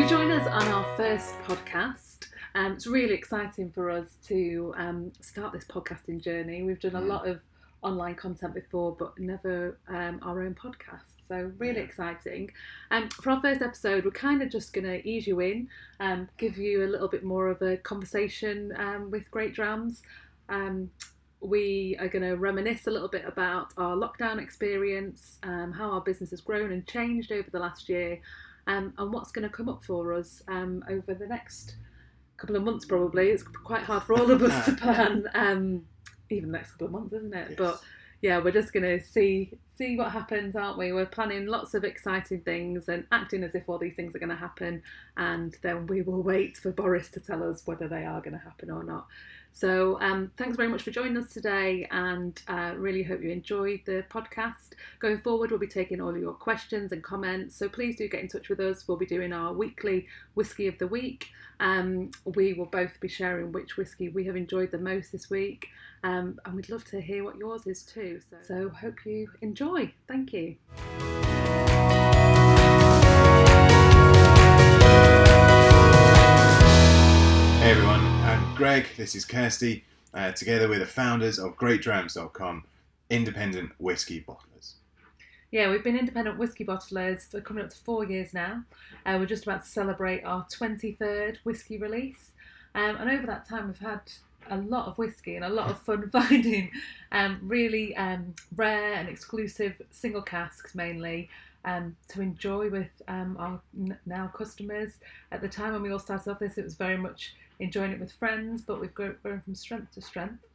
you join us on our first podcast. It's really exciting for us to start this podcasting journey. We've done a lot of online content before, but never our own podcast. So really exciting. For our first episode, we're kind of just going to ease you in, give you a little bit more of a conversation with GreatDrams. We are going to reminisce a little bit about our lockdown experience, how our business has grown and changed over the last year, and what's going to come up for us over the next couple of months probably. It's quite hard for all of us to plan, even the next couple of months, isn't it? Yes. But yeah, we're just going to see what happens, aren't we? We're planning lots of exciting things and acting as if all these things are going to happen, and then we will wait for Boris to tell us whether they are going to happen or not. So thanks very much for joining us today, and really hope you enjoyed the podcast. Going forward, we'll be taking all of your questions and comments, so please do get in touch with us. We'll be doing our weekly Whisky of the Week. We will both be sharing which whisky we have enjoyed the most this week, and we'd love to hear what yours is too. So hope you enjoy. Thank you. Hey everyone, I'm Greg, this is Kirsty, together with the founders of GreatDrams.com, independent whisky bottlers. Yeah, we've been independent whisky bottlers for coming up to 4 years now. We're just about to celebrate our 23rd whisky release. And over that time we've had a lot of whisky and a lot of fun finding really rare and exclusive single casks mainly to enjoy with our now customers. At the time when we all started off this, it was very much enjoying it with friends, but we've grown from strength to strength.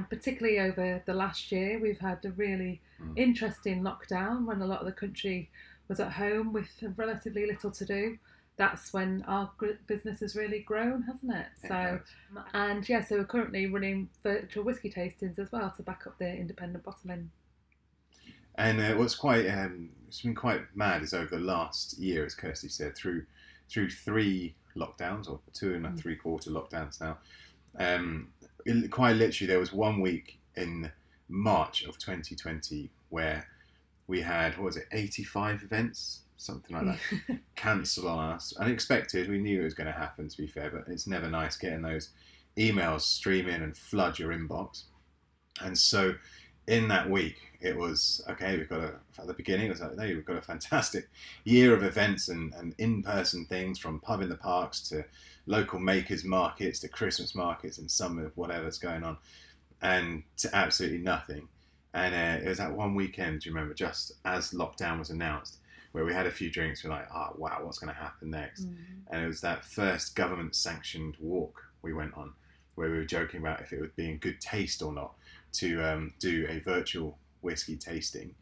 Particularly over the last year, we've had a really interesting lockdown when a lot of the country was at home with relatively little to do. That's when our business has really grown, hasn't it? So we're currently running virtual whisky tastings as well to back up the independent bottling. And what's it's been quite mad is over the last year, as Kirsty said, through 3 lockdowns, or 2 3/4 lockdowns now. Quite literally, there was 1 week in March of 2020 where we had, 85 events, something like that, cancel on us. Unexpected, we knew it was going to happen, to be fair, but it's never nice getting those emails stream in and flood your inbox. And so in that week, it was, at the beginning, it was like, we've got a fantastic year of events and in-person things, from pub in the parks to local makers markets to Christmas markets and some of whatever's going on, and to absolutely nothing. And it was that one weekend, do you remember, just as lockdown was announced, where we had a few drinks, we're like, oh wow, what's going to happen next? And it was that first government-sanctioned walk we went on, where we were joking about if it would be in good taste or not to do a virtual whisky tasting.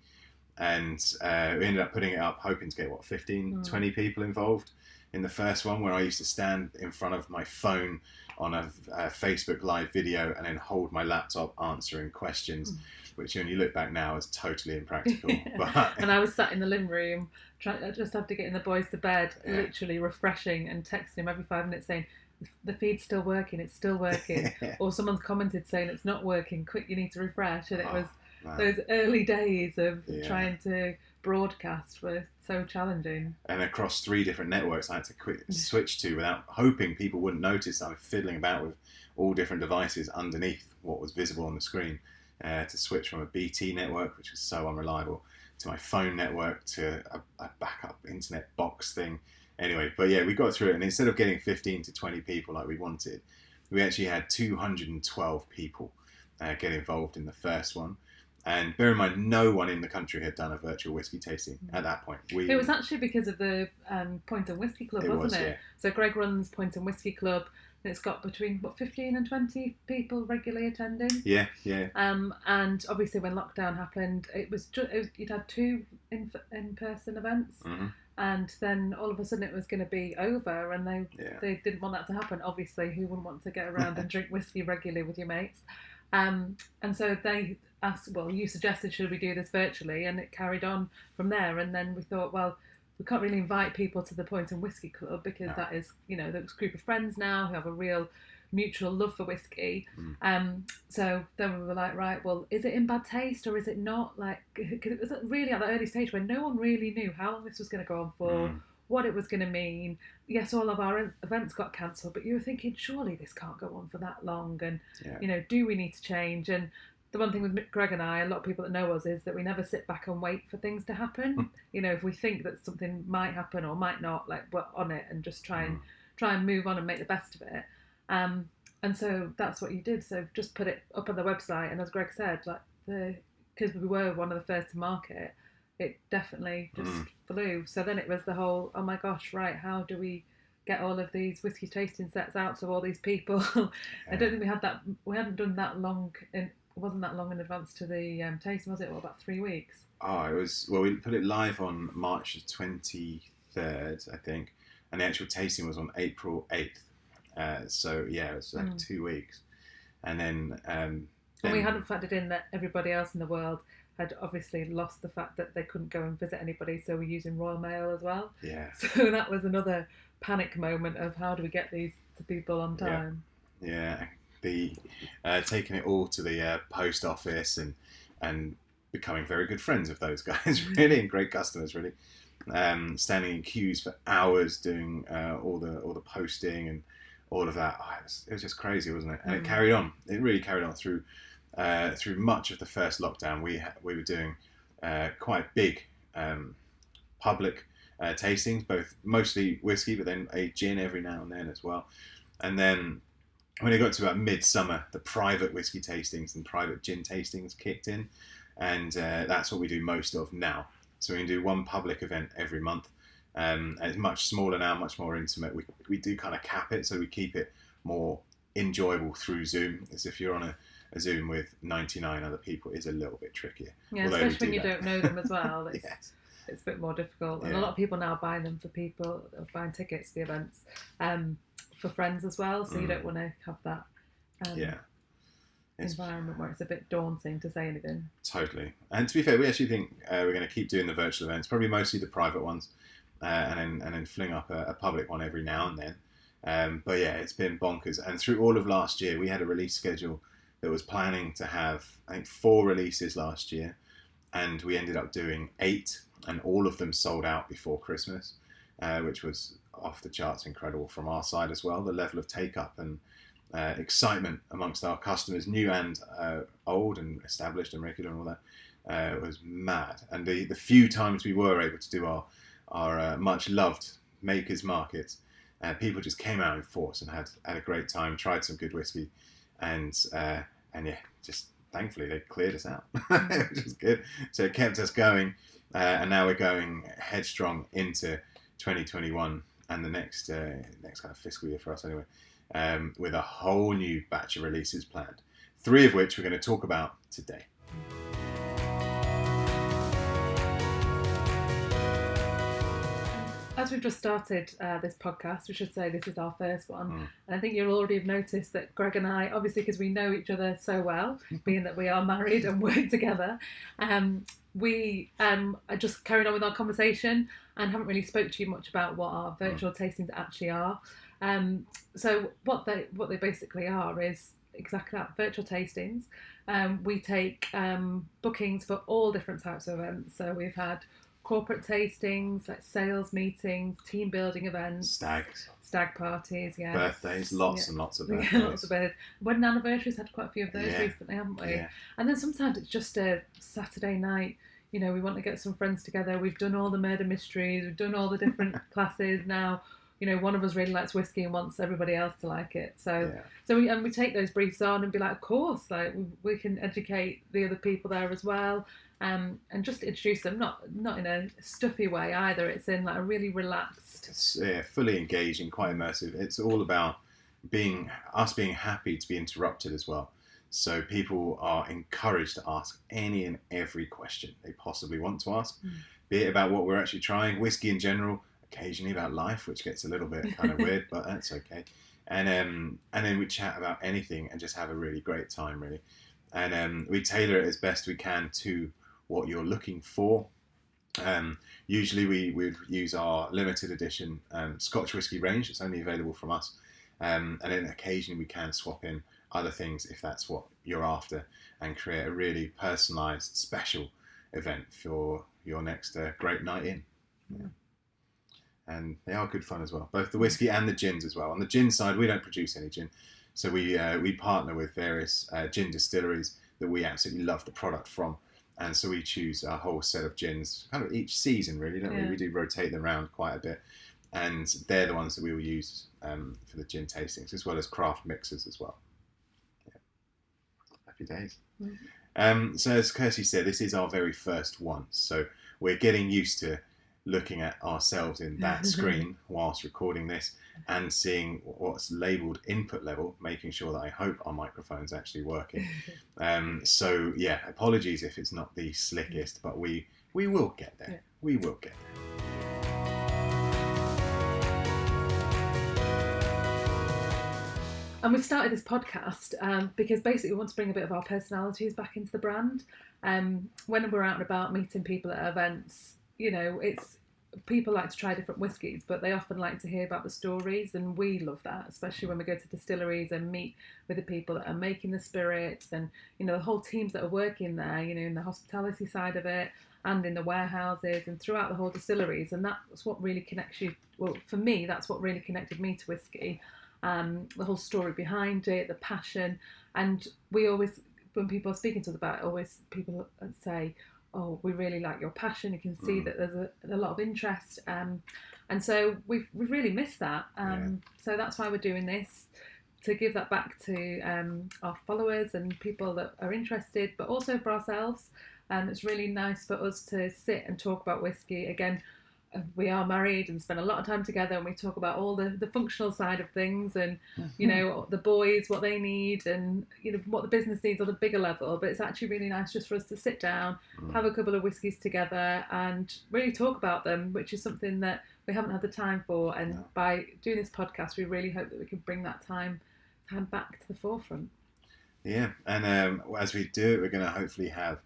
And we ended up putting it up, hoping to get 15, 20 people involved in the first one, where I used to stand in front of my phone on a Facebook live video and then hold my laptop answering questions, which when you look back now is totally impractical. But and I was sat in the living room just after getting the boys to bed, literally refreshing and texting him every 5 minutes saying, the feed's still working, it's still working. Or someone's commented saying it's not working, quick, you need to refresh. And it was those early days of trying to broadcast were so challenging. And across 3 different networks I had to quick switch to, without hoping people wouldn't notice I was fiddling about with all different devices underneath what was visible on the screen, to switch from a BT network, which was so unreliable, to my phone network, to a backup internet box thing. Anyway, but yeah, we got through it, and instead of getting 15 to 20 people like we wanted, we actually had 212 people get involved in the first one. And bear in mind, no one in the country had done a virtual whisky tasting at that point. It was actually because of the Point and Whisky Club, wasn't it? Yeah. So Greg runs Point and Whisky Club, and it's got between 15 and 20 people regularly attending. Yeah. And obviously when lockdown happened, you'd had 2 in-person events. And then all of a sudden it was going to be over, and they didn't want that to happen. Obviously, who wouldn't want to get around and drink whiskey regularly with your mates? And so they asked, you suggested, should we do this virtually? And it carried on from there. And then we thought, we can't really invite people to the Point and Whisky Club because that is, those group of friends now who have a real mutual love for whiskey. So then we were like, right, well, is it in bad taste or is it not? Like, because it was really at that early stage when no one really knew how long this was going to go on for, what it was going to mean. Yes, all of our events got cancelled, but you were thinking, surely this can't go on for that long, and do we need to change? And the one thing with Greg and I, a lot of people that know us, is that we never sit back and wait for things to happen. If we think that something might happen or might not, like, we're on it and just try and move on and make the best of it. And so that's what you did. So just put it up on the website, and as Greg said, like, because we were one of the first to market, it definitely just flew. So then it was the whole, oh my gosh, right, how do we get all of these whiskey tasting sets out to all these people? I don't think we hadn't done that long, it wasn't that long in advance to the tasting, was it? Well, about 3 weeks. Oh, it was, well, we put it live on March 23rd, I think, and the actual tasting was on April 8th. So yeah, it was like 2 weeks. And then... and we hadn't factored in that everybody else in the world had obviously lost the fact that they couldn't go and visit anybody, so we're using Royal Mail as well. Yeah. So that was another panic moment of how do we get these to people on time. Yeah. The taking it all to the post office and becoming very good friends with those guys, really, and great customers, really. Standing in queues for hours doing all the posting and all of that. Oh, it was just crazy, wasn't it? And it carried on. It really carried on through much of the first lockdown. We were doing quite big public tastings, both mostly whiskey, but then a gin every now and then as well. And then when it got to about midsummer, the private whiskey tastings and private gin tastings kicked in, and that's what we do most of now. So we can do one public event every month. And it's much smaller now, much more intimate. We do kind of cap it, so we keep it more enjoyable through Zoom. As if you're on a Zoom with 99 other people, is a little bit trickier. Yeah, especially when you don't know them as well. Yes. It's a bit more difficult. And a lot of people now buy them for people, buying tickets to the events for friends as well. So you don't want to have that environment where it's a bit daunting to say anything. Totally. And to be fair, we actually think we're going to keep doing the virtual events, probably mostly the private ones, and then fling up a public one every now and then. But yeah, it's been bonkers. And through all of last year, we had a release schedule that was planning to have, I think, 4 releases last year, and we ended up doing 8, and all of them sold out before Christmas, which was off the charts incredible from our side as well. The level of take-up and excitement amongst our customers, new and old and established and regular and all that, was mad. And the few times we were able to do our much-loved makers markets, people just came out in force and had a great time, tried some good whiskey, and yeah, just thankfully they cleared us out, which is good. So it kept us going, and now we're going headstrong into 2021 and the next kind of fiscal year for us anyway, with a whole new batch of releases planned, 3 of which we're going to talk about today. As we've just started this podcast, we should say this is our first one. And I think you'll already have noticed that Greg and I, obviously because we know each other so well, being that we are married and work together, we are just carried on with our conversation and haven't really spoke to you much about what our virtual tastings actually are. So what they basically are is exactly that, virtual tastings. We take bookings for all different types of events. So we've had corporate tastings, like sales meetings, team building events, stag parties, birthdays, lots and lots of birthdays. Lots of birthdays. Wedding anniversaries, had quite a few of those recently, haven't we? Yeah. And then sometimes it's just a Saturday night. We want to get some friends together. We've done all the murder mysteries. We've done all the different classes now. One of us really likes whiskey and wants everybody else to like it. So we take those briefs on and be like, of course, like we can educate the other people there as well, and just introduce them, not in a stuffy way either. It's in like a really relaxed, fully engaging, quite immersive. It's all about being happy to be interrupted as well. So people are encouraged to ask any and every question they possibly want to ask, be it about what we're actually trying, whiskey in general, occasionally about life, which gets a little bit kind of weird, but that's okay. And then we chat about anything and just have a really great time, really. And we tailor it as best we can to what you're looking for. Usually we would use our limited edition Scotch whisky range. It's only available from us. And then occasionally we can swap in other things if that's what you're after, and create a really personalised, special event for your next great night in. Yeah. and they are good fun as well. Both the whiskey and the gins as well. On the gin side, we don't produce any gin, so we partner with various gin distilleries that we absolutely love the product from, and so we choose a whole set of gins, kind of each season, really, don't we? We do rotate them around quite a bit, and they're the ones that we will use for the gin tastings, as well as craft mixers as well. Yeah. Happy days. Mm-hmm. So as Kirsty said, this is our very first one, so we're getting used to looking at ourselves in that screen whilst recording this and seeing what's labelled input level, making sure that I hope our microphone's actually working. So yeah, apologies if it's not the slickest, but we will get there. Yeah. We will get there. And we've started this podcast because basically we want to bring a bit of our personalities back into the brand. When we're out and about meeting people at events, you know, it's people like to try different whiskies, but they often like to hear about the stories, and we love that, especially when we go to distilleries and meet with the people that are making the spirits, and you know, the whole teams that are working there, you know, in the hospitality side of it and in the warehouses and throughout the whole distilleries. And that's what really connects you. Well, for me, that's what really connected me to whiskey. The whole story behind it, the passion. And we always, when people are speaking to us about it, always people say, oh, we really like your passion. You can see that there's a lot of interest. And so we've really missed that. So that's why we're doing this, to give that back to our followers and people that are interested, but also for ourselves. It's really nice for us to sit and talk about whiskey. Again, we are married and spend a lot of time together, and we talk about all the functional side of things, and you know, the boys, what they need, and you know, what the business needs on a bigger level. But it's actually really nice just for us to sit down, have a couple of whiskies together and really talk about them, which is something that we haven't had the time for. And by doing this podcast, we really hope that we can bring that time back to the forefront. Yeah, and as we do it, we're going to hopefully have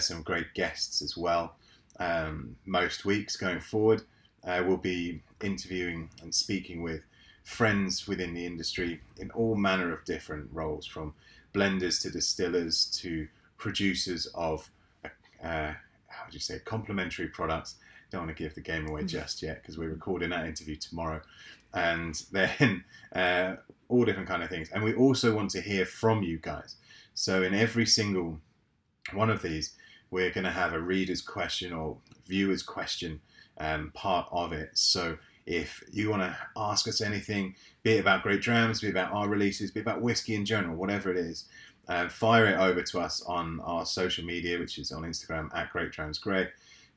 some great guests as well. Most weeks going forward, we'll be interviewing and speaking with friends within the industry in all manner of different roles, from blenders to distillers to producers of complementary products. Don't want to give the game away just yet, because we're recording that interview tomorrow, and then all different kind of things. And we also want to hear from you guys. So in every single one of these, we're going to have a reader's question or viewer's question part of it. So if you want to ask us anything, be it about GreatDrams, be it about our releases, be it about whiskey in general, whatever it is, fire it over to us on our social media, which is on Instagram at GreatDramsGreg.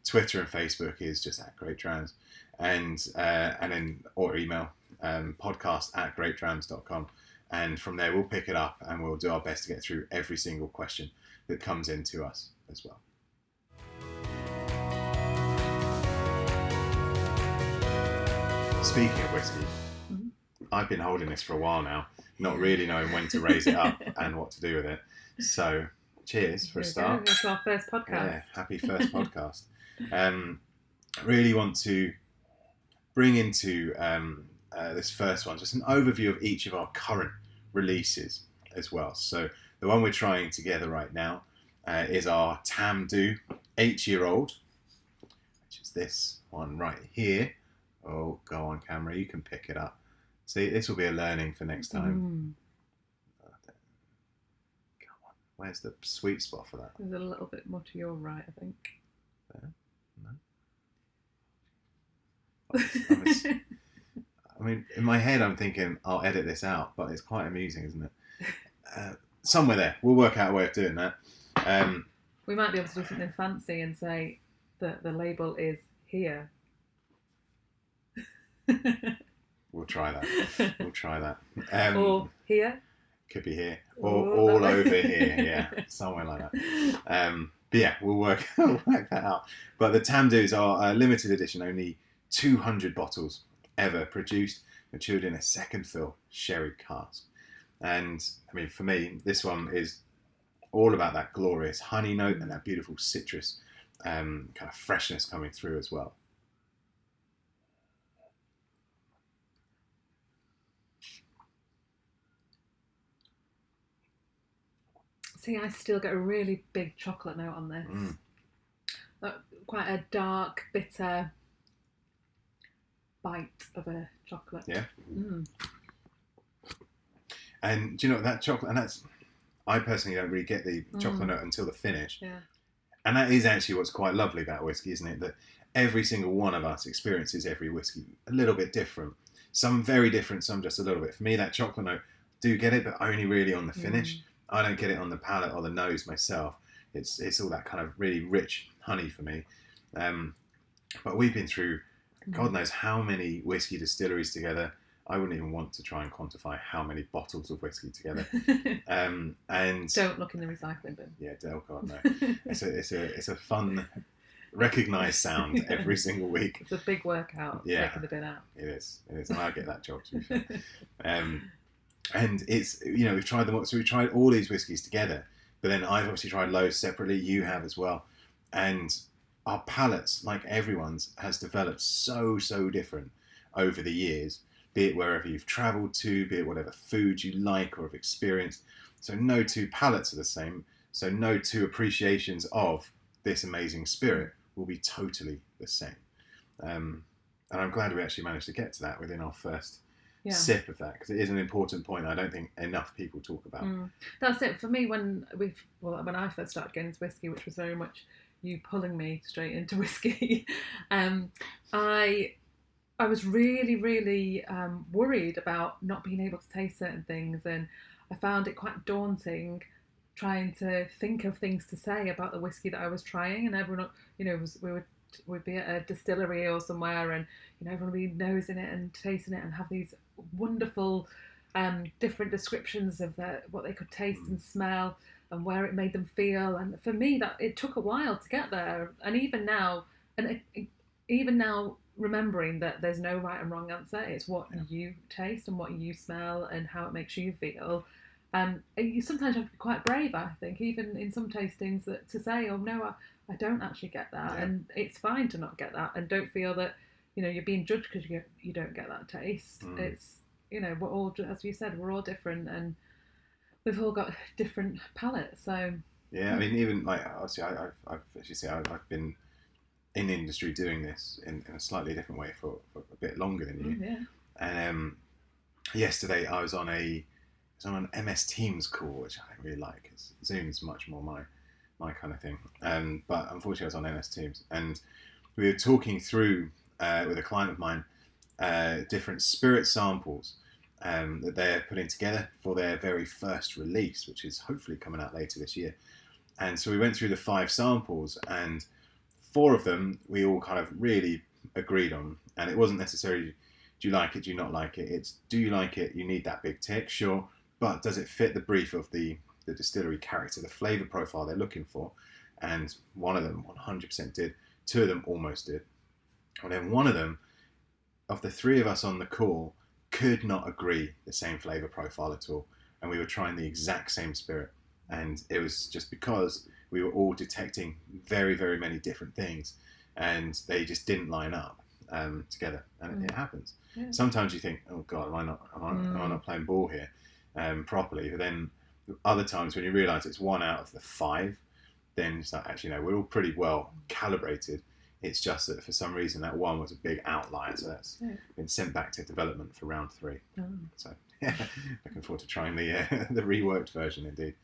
Twitter and Facebook is just at GreatDrams, and then or email podcast@greatdrams.com, and from there we'll pick it up and we'll do our best to get through every single question that comes into us as well. Speaking of whiskey, I've been holding this for a while now, not really knowing when to raise it up and what to do with it. So, cheers for a start. It's our first podcast. Yeah, happy first podcast. Really want to bring into this first one just an overview of each of our current releases as well. So, the one we're trying together right now is our Tamdhu 8-year-old, which is this one right here. Oh, go on camera, you can pick it up. See, this will be a learning for next time. Come on, where's the sweet spot for that? There's a little bit more to your right, I think. There? No? I mean, in my head I'm thinking I'll edit this out, but it's quite amusing, isn't it? Somewhere there. We'll work out a way of doing that. We might be able to do something fancy and say that the label is here. We'll try that. Or here. Could be here. Or all over here. Yeah, somewhere like that. But yeah, we'll work that out. But the Tamdhus are a limited edition, only 200 bottles ever produced, matured in a second fill sherry cask. And I mean, for me, this one is all about that glorious honey note and that beautiful citrus kind of freshness coming through as well. See, I still get a really big chocolate note on this. Quite a dark, bitter, bite of a chocolate. Yeah. Mm. And do you know that chocolate? And I personally don't really get the chocolate note until the finish. Yeah. And that is actually what's quite lovely about whiskey, isn't it? That every single one of us experiences every whiskey a little bit different. Some very different, some just a little bit. For me, that chocolate note, do get it, but only really on the finish. I don't get it on the palate or the nose myself. It's all that kind of really rich honey for me. But we've been through God knows how many whiskey distilleries together. I wouldn't even want to try and quantify how many bottles of whiskey together. And don't look in the recycling bin. Yeah, oh God, no. It's a fun, recognised sound every single week. It's a big workout. Taking the bin out. It is, and I get that job, to be fair. And it's, we've tried them all. So we've tried all these whiskies together, but then I've obviously tried loads separately. You have as well, and our palates, like everyone's, has developed so different over the years. Be it wherever you've travelled to, be it whatever food you like or have experienced. So no two palates are the same. So no two appreciations of this amazing spirit will be totally the same. And I'm glad we actually managed to get to that within our first sip of that, because it is an important point I don't think enough people talk about. That's it for me. When I first started getting into whiskey, which was very much you pulling me straight into whiskey, I was really worried about not being able to taste certain things, and I found it quite daunting trying to think of things to say about the whiskey that I was trying. And everyone, we'd be at a distillery or somewhere, and everyone would be nosing it and tasting it and have these wonderful different descriptions of what they could taste and smell and where it made them feel. And for me, that it took a while to get there. And even now, remembering that there's no right and wrong answer, it's what you taste and what you smell and how it makes you feel. And you sometimes have to be quite brave, I think, even in some tastings, to say, oh no, I don't actually get that. And it's fine to not get that, and don't feel that you're being judged because you don't get that taste. It's we're all, as you said, we're all different, and we've all got different palates. So I mean, even like obviously I've been in the industry doing this in a slightly different way for a bit longer than you. And yesterday I was on an MS Teams call, which I don't really like, because Zoom's much more my kind of thing. But unfortunately I was on MS Teams, and we were talking through with a client of mine different spirit samples that they're putting together for their very first release, which is hopefully coming out later this year. And so we went through the 5 samples, and 4 of them we all kind of really agreed on. And it wasn't necessarily, do you like it, do you not like it? It's, do you like it? You need that big tick, sure. But does it fit the brief of the distillery character, the flavour profile they're looking for? And one of them 100% did. 2 of them almost did. And then one of them, of the 3 of us on the call, could not agree the same flavour profile at all. And we were trying the exact same spirit. And it was just because we were all detecting very many different things, and they just didn't line up together. And it happens. Yeah. Sometimes you think, oh God, am I not playing ball here properly? But then other times when you realise it's 1 out of the 5, then it's like, actually no, we're all pretty well calibrated. It's just that for some reason that one was a big outlier, so that's been sent back to development for round 3. So looking forward to trying the reworked version indeed.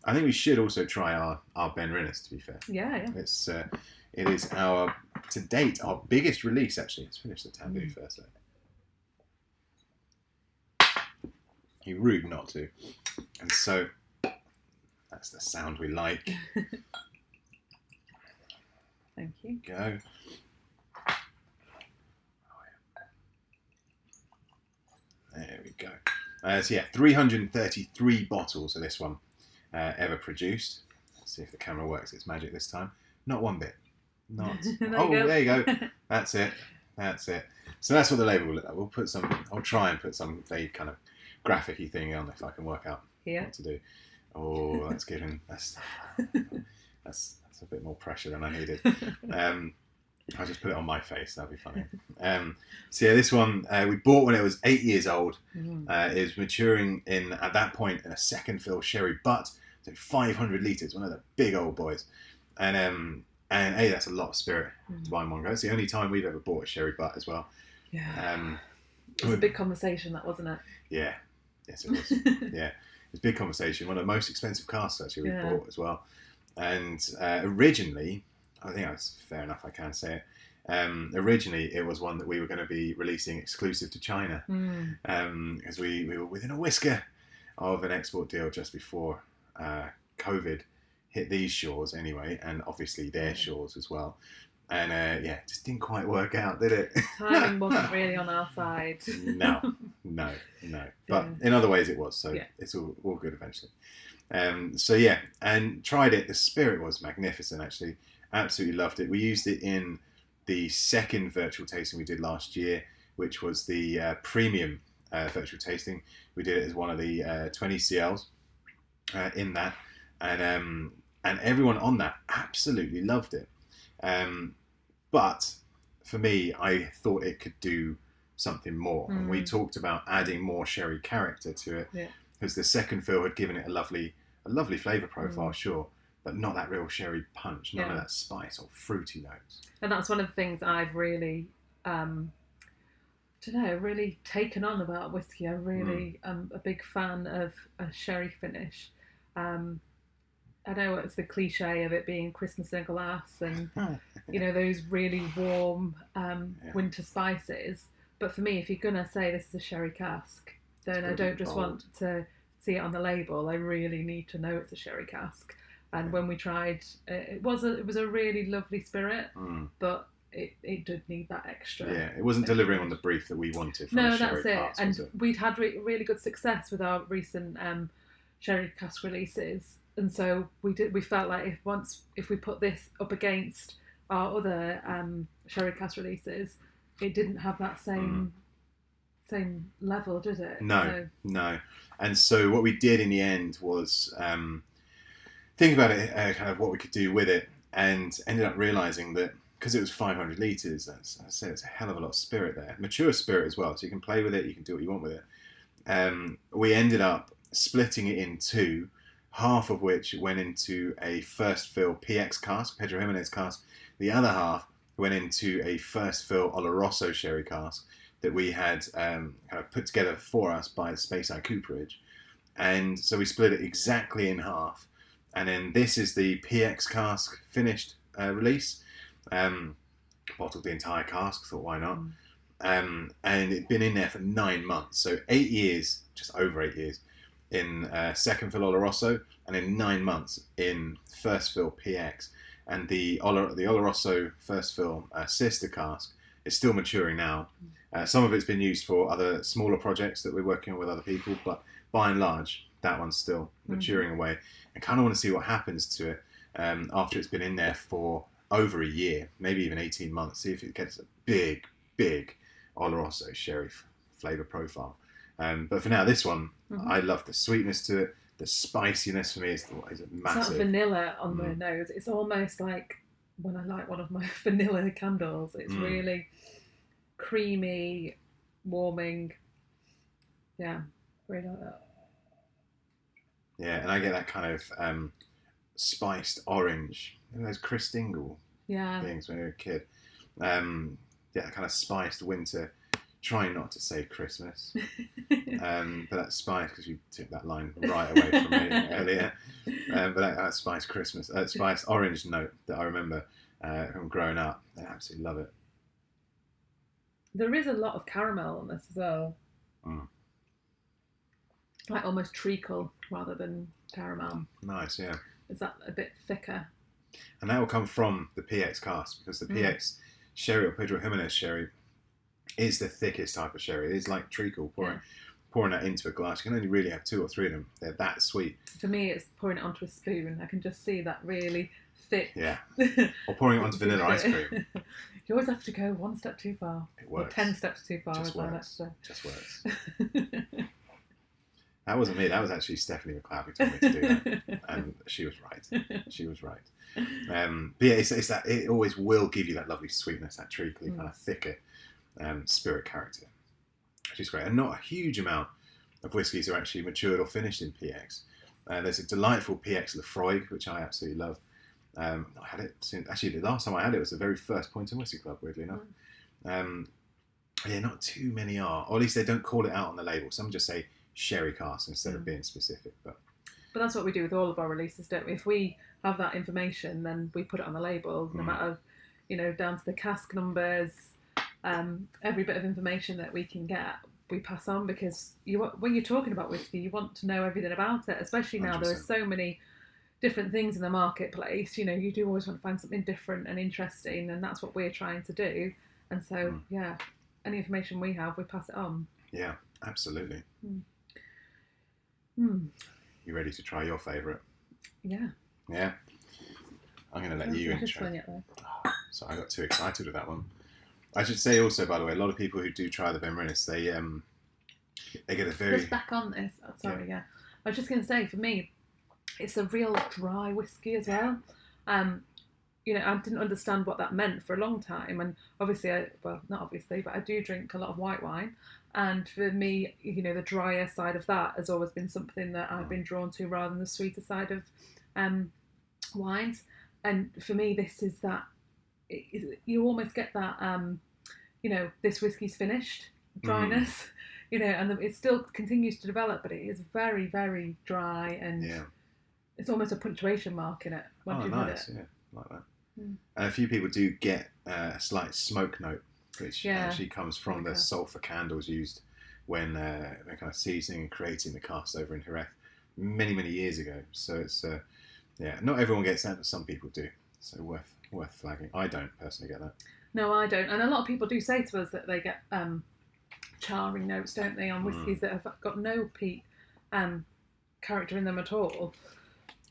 I think we should also try our Ben Rinnes, to be fair. Yeah. It is our, to date, our biggest release, actually. Let's finish the Tamdhu first, though. You're rude not to. And so, that's the sound we like. Thank you. Go. There we go. So 333 bottles of this one. Ever produced. Let's see if the camera works its magic this time. Not one bit. Not. There you go. That's it. So that's what the label will look like. I'll try and put some vague kind of graphic-y thing on if I can work out what to do. Oh, that's a bit more pressure than I needed. I'll just put it on my face. That'd be funny. This one we bought when it was 8 years old. It was maturing at that point in a second fill sherry butt, so 500 litres, one of the big old boys. And that's a lot of spirit to buy in one go. It's the only time we've ever bought a sherry butt as well. Yeah. It was a big conversation, that, wasn't it? Yeah. Yes, it was. Yeah. It was a big conversation. One of the most expensive casks, actually, we bought as well. And originally, I think that's fair enough, I can say it. Originally, it was one that we were going to be releasing exclusive to China. Because we were within a whisker of an export deal just before COVID hit these shores anyway, and obviously their shores as well. And it just didn't quite work out, did it? Timing wasn't really on our side. No. But in other ways it was, so it's all good eventually. And tried it. The spirit was magnificent, actually. Absolutely loved it. We used it in the second virtual tasting we did last year, which was the premium virtual tasting. We did it as one of the 20 CLs in that. And everyone on that absolutely loved it. But for me, I thought it could do something more. And we talked about adding more sherry character to it, because the second fill had given it a lovely flavour profile, sure, but not that real sherry punch, none of that spice or fruity notes. And that's one of the things I've really, really taken on about whiskey. I really am a big fan of a sherry finish. I know it's the cliche of it being Christmas in a glass and, those really warm winter spices. But for me, if you're going to say this is a sherry cask, then I don't just want to see it on the label. I really need to know it's a sherry cask. And when we tried, it was a really lovely spirit, but it did need that extra. Yeah, it wasn't delivering on the brief that we wanted from a sherry cask. And we'd had really good success with our recent sherry cask releases. And so we felt like if we put this up against our other sherry cask releases, it didn't have that same level, did it? No. And so what we did in the end was think about it, kind of what we could do with it, and ended up realising that because it was 500 litres, as I said, it's a hell of a lot of spirit there. Mature spirit as well, so you can play with it, you can do what you want with it. We ended up splitting it in two, half of which went into a first fill PX cask, Pedro Jimenez cask. The other half went into a first fill Oloroso sherry cask that we had kind of put together for us by Speyside Cooperage. And so we split it exactly in half. And then this is the PX cask finished release. Bottled the entire cask, thought why not. And it'd been in there for 9 months. So 8 years, just over 8 years, in second fill Oloroso, and in 9 months in first fill PX. And the Oloroso first fill sister cask is still maturing now. Some of it's been used for other smaller projects that we're working on with other people, but by and large, that one's still maturing away. I kind of want to see what happens to it after it's been in there for over a year, maybe even 18 months, see if it gets a big Oloroso sherry flavour profile. But for now, this one, I love the sweetness to it. The spiciness for me is massive. It's like vanilla on the nose. It's almost like when I light one of my vanilla candles. It's really creamy, warming. Yeah, really like that. Yeah, and I get that kind of spiced orange. You know those Chris Dingle things when you were a kid. That kind of spiced winter. Trying not to say Christmas, but that spice, because you took that line right away from me earlier. But that spiced Christmas, spiced orange note that I remember from growing up. I absolutely love it. There is a lot of caramel on this as well. Like almost treacle rather than caramel. Nice, yeah. Is that a bit thicker? And that will come from the PX cask, because the PX sherry or Pedro Jimenez sherry is the thickest type of sherry. It is like treacle, pouring that into a glass. You can only really have 2 or 3 of them. They're that sweet. For me, it's pouring it onto a spoon. I can just see that really thick. Yeah. Or pouring it onto vanilla ice cream. You always have to go one step too far. It works. Or 10 steps too far. Just works. Just works. That wasn't me. That was actually Stephanie McLeod who told me to do that. And she was right. She was right. But yeah, it's that, it always will give you that lovely sweetness, that treacly, kind of thicker spirit character, which is great. And not a huge amount of whiskies are actually matured or finished in PX. There's a delightful PX Lefroy, which I absolutely love. I had it since, actually the last time I had it was the very first Point and Whisky Club, weirdly enough. Yeah, not too many are, or at least they don't call it out on the label. Some just say sherry cask instead of being specific. But that's what we do with all of our releases, don't we? If we have that information, then we put it on the label, no matter, down to the cask numbers, every bit of information that we can get, we pass on, because when you're talking about whiskey, you want to know everything about it, especially now 100%. There are so many different things in the marketplace. You do always want to find something different and interesting, and that's what we're trying to do. And so, any information we have, we pass it on. Yeah, absolutely. You ready to try your favourite? Yeah. Yeah? I'm going to let you intro. So I got too excited with that one. I should say also, by the way, a lot of people who do try the Benrinnes, they get a very... Just back on this. Oh, sorry, yeah. I was just going to say, for me, it's a real dry whiskey as well. I didn't understand what that meant for a long time. And obviously, not obviously, but I do drink a lot of white wine. And for me, the drier side of that has always been something that I've been drawn to rather than the sweeter side of wines. And for me, this is that, you almost get that, this whiskey's finished dryness, and it still continues to develop, but it is very, very dry, and it's almost a punctuation mark in it. Once you've had it. Yeah, like that. And a few people do get a slight smoke note, which actually comes from the sulphur candles used when they're kind of seasoning and creating the cask over in Jerez many, many years ago. So it's not everyone gets that, but some people do. So worth flagging. I don't personally get that. No, I don't. And a lot of people do say to us that they get charring notes, don't they, on whiskies that have got no peat character in them at all.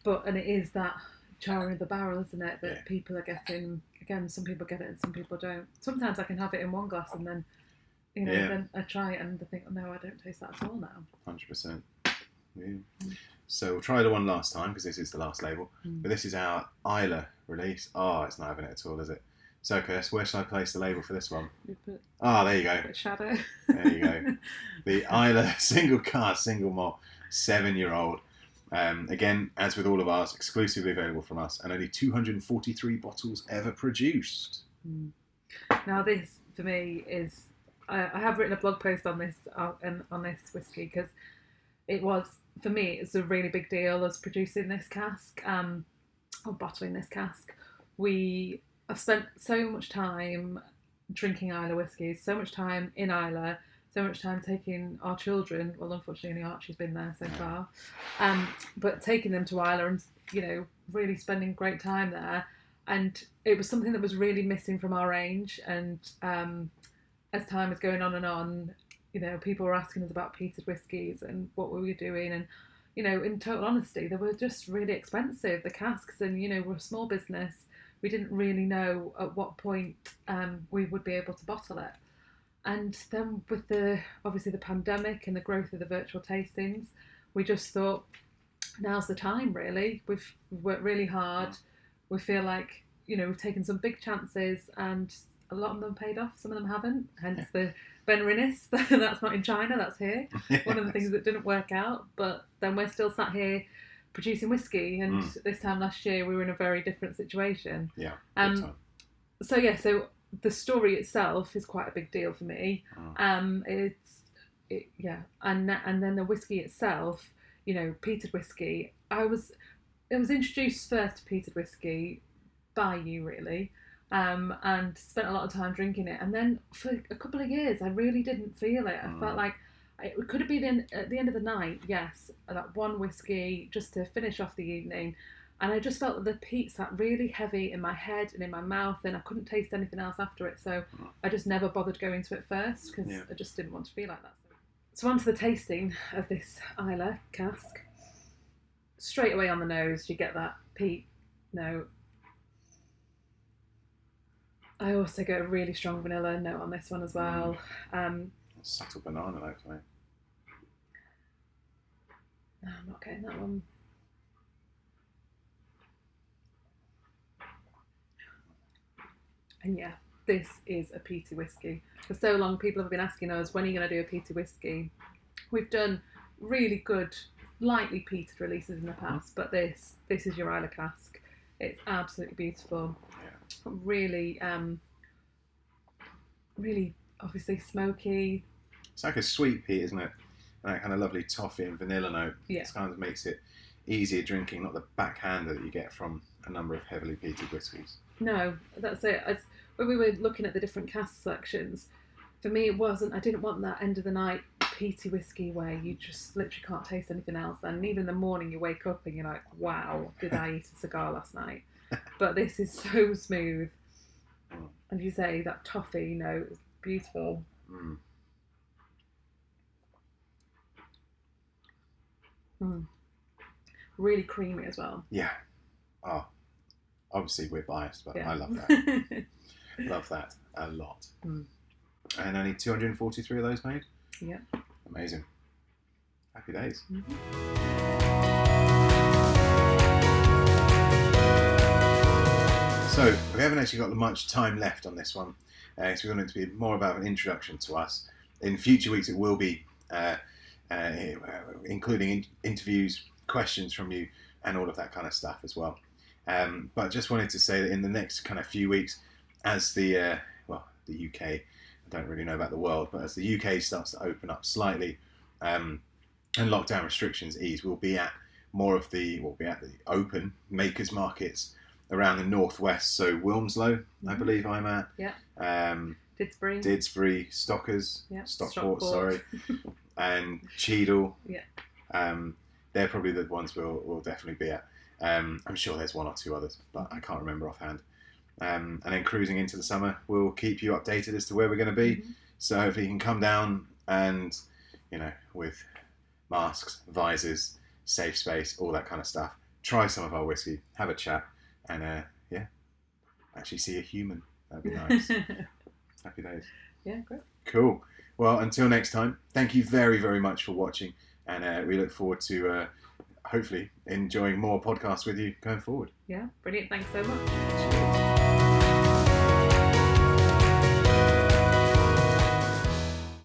And it is that charring of the barrel, isn't it, that people are getting. Again, some people get it and some people don't. Sometimes I can have it in one glass and then, then I try it and I think, oh no, I don't taste that at all now. 100%. Yeah. So we'll try the one last time, because this is the last label. But this is our Islay release. Oh, it's not having it at all, is it? So, Kirst, where should I place the label for this one? There you go. Shadow. There you go. The Islay Single Cask Single Malt 7-year-old. Again, as with all of ours, exclusively available from us, and only 243 bottles ever produced. Now, this for me is, I have written a blog post on this whiskey, because it was, for me, it's a really big deal as producing this cask, or bottling this cask. I've spent so much time drinking Islay whiskies, so much time in Islay, so much time taking our children. Well, unfortunately, only Archie's been there so far, but taking them to Islay and really spending great time there. And it was something that was really missing from our range. And as time was going on and on, people were asking us about peated whiskies and what we were doing. And in total honesty, they were just really expensive, the casks. And we're a small business. We didn't really know at what point we would be able to bottle it. And then with the pandemic and the growth of the virtual tastings, we just thought, now's the time, really. We've worked really hard. We feel like, we've taken some big chances, and a lot of them paid off, some of them haven't. Hence the Benrinnes, that's not in China, that's here. One of the things that didn't work out, but then we're still sat here producing whiskey, and this time last year we were in a very different situation. Yeah. So the story itself is quite a big deal for me. And then the whiskey itself, peated whiskey. It was introduced first to peated whiskey by you, really, and spent a lot of time drinking it. And then for a couple of years, I really didn't feel it. I felt like it could have been at the end of the night, yes, that one whiskey just to finish off the evening. And I just felt that the peat sat really heavy in my head and in my mouth, and I couldn't taste anything else after it. So I just never bothered going to it first, because I just didn't want to feel like that. So on to the tasting of this Islay cask. Straight away on the nose, you get that peat note. I also get a really strong vanilla note on this one as well. Subtle banana note for me. No, I'm not getting that one. And this is a peaty whiskey. For so long, people have been asking us, when are you going to do a peaty whiskey? We've done really good, lightly peated releases in the past, but this is your Islay cask. It's absolutely beautiful. Really, really obviously smoky. It's like a sweet peat, isn't it? And that kind of lovely toffee and vanilla note. Yeah. It kind of makes it easier drinking, not the backhander that you get from a number of heavily peated whiskies. No, that's it. When we were looking at the different cask selections, for me it wasn't, I didn't want that end of the night peaty whiskey where you just literally can't taste anything else. And even in the morning you wake up and you're like, wow, did I eat a cigar last night? But this is so smooth. And you say that toffee note is beautiful. Mm. Mm. Really creamy as well. Yeah. Oh, obviously we're biased, but Yeah. I love that. Love that a lot. Mm. And only 243 of those made? Yeah. Amazing. Happy days. Mm-hmm. So, we haven't actually got much time left on this one, so we want it to be more about an introduction to us. In future weeks it will be including interviews, questions from you, and all of that kind of stuff as well. But just wanted to say that in the next kind of few weeks, as the UK, I don't really know about the world, but as the UK starts to open up slightly and lockdown restrictions ease, we'll be at the open makers markets around the northwest. So Wilmslow, I believe I'm at. Yeah. Didsbury, Stockers, yeah. Stockport, sorry, and Cheadle. Yeah. They're probably the ones we'll definitely be at. I'm sure there's one or two others, but I can't remember offhand. And then cruising into the summer, we'll keep you updated as to where we're going to be. Mm-hmm. So hopefully you can come down and, with masks, visors, safe space, all that kind of stuff, try some of our whiskey, have a chat, and actually see a human. That'd be nice. Happy days. Yeah, great. Cool. Well, until next time, thank you very, very much for watching, and we look forward to hopefully enjoying more podcasts with you going forward. Yeah, brilliant. Thanks so much. Cheers.